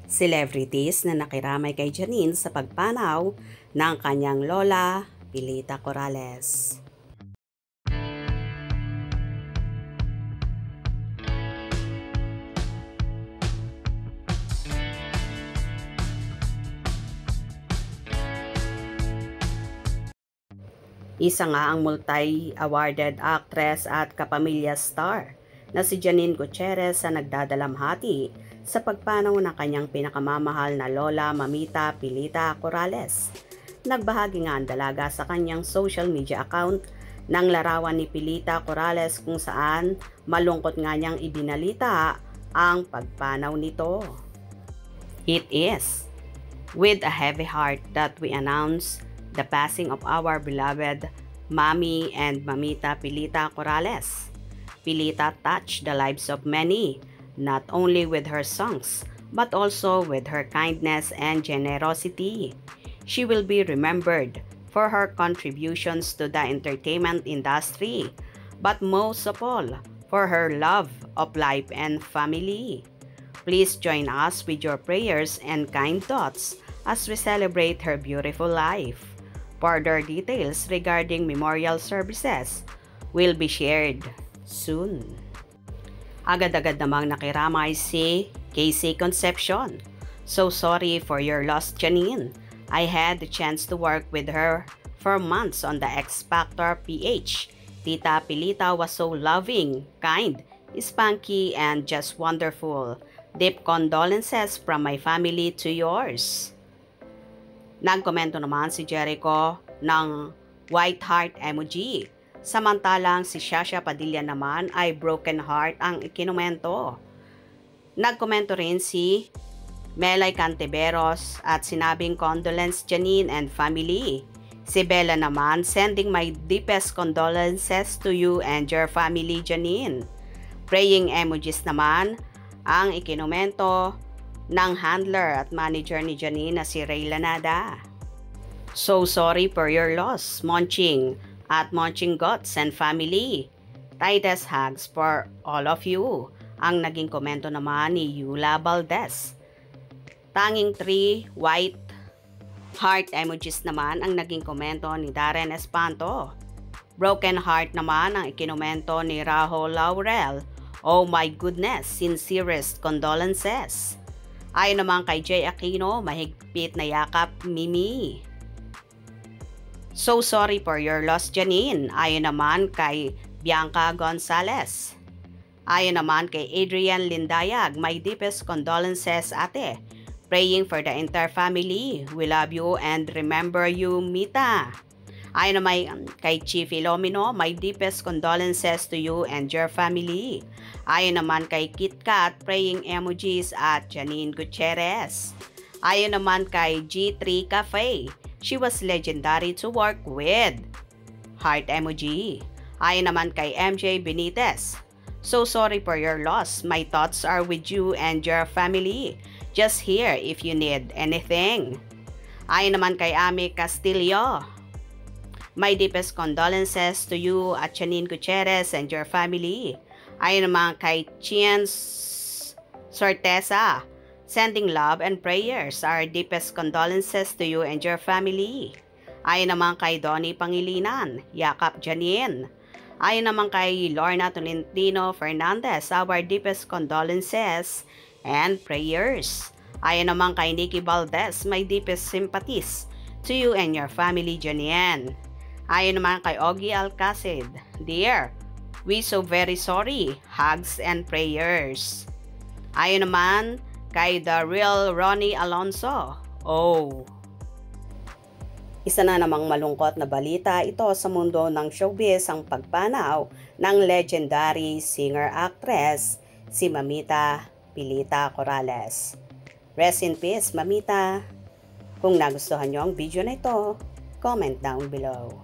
celebrities na nakiramay kay Janine sa pagpanaw ng kanyang lola, Pilita Corrales. Isa nga ang multi-awarded actress at kapamilya star na si Janine Gutierrez sa nagdadalamhati sa pagpanaw ng kanyang pinakamamahal na lola, Mamita Pilita Corrales. Nagbahagi nga ang dalaga sa kanyang social media account ng larawan ni Pilita Corrales kung saan malungkot nga niyang ibinalita ang pagpanaw nito. It is with a heavy heart that we announce the passing of our beloved Mami and Mamita Pilita Corrales. Pilita touched the lives of many, not only with her songs, but also with her kindness and generosity. She will be remembered for her contributions to the entertainment industry, but most of all, for her love of life and family. Please join us with your prayers and kind thoughts as we celebrate her beautiful life. Further details regarding memorial services will be shared soon. Agad-agad namang nakiramay si Casey Concepcion. So sorry for your loss, Janine. I had the chance to work with her for months on the X Factor PH. Tita Pilita was so loving, kind, spunky, and just wonderful. Deep condolences from my family to yours. Nagkomento naman si Jericho ng white heart emoji. Samantalang si Shasha Padilla naman ay broken heart ang ikinomento. Nagkomento rin si Melay Cantiveros at sinabing condolence Janine and family. Si Bella naman sending my deepest condolences to you and your family Janine. Praying emojis naman ang ikinomento ng handler at manager ni Janine na si Ray Lanada. So sorry for your loss, Monching at Monching Guts and family. Tightest hugs for all of you. Ang naging komento naman ni Yula Valdez. Tanging 3 white heart emojis naman ang naging komento ni Darren Espanto. Broken heart naman ang ikinomento ni Raho Laurel. Oh my goodness, sincerest condolences. Ayon naman kay Jay Aquino, mahigpit na yakap, Mimi. So sorry for your loss, Janine. Ayon naman kay Bianca Gonzalez. Ayon naman kay Adrian Lindayag, my deepest condolences, ate. Praying for the entire family. We love you and remember you, Mita. Ayon naman kay Chief Ilomino, my deepest condolences to you and your family. Ayon naman kay KitKat, praying emojis at Janine Gutierrez. Ayon naman kay G3 Cafe, she was legendary to work with. Heart emoji. Ayon naman kay MJ Benitez, so sorry for your loss. My thoughts are with you and your family. Just here if you need anything. Ayon naman kay Ami Castillo, my deepest condolences to you at Janine Gutierrez and your family. Ayon naman kay Chien Sortesa, sending love and prayers. Our deepest condolences to you and your family. Ayon naman kay Donnie Pangilinan, yakap Janine. Ayon naman kay Lorna Tolentino Fernandez, our deepest condolences and prayers. Ayon naman kay Nikki Valdez, my deepest sympathies to you and your family, Janine. Ayon naman kay Ogie Alcacid, dear, we so very sorry, hugs and prayers. Ayon naman kay The Real Ronnie Alonso, oh. Isa na namang malungkot na balita ito sa mundo ng showbiz ang pagpanaw ng legendary singer-actress si Mamita Pilita Corrales. Rest in peace, Mamita. Kung nagustuhan nyo ang video na ito, comment down below.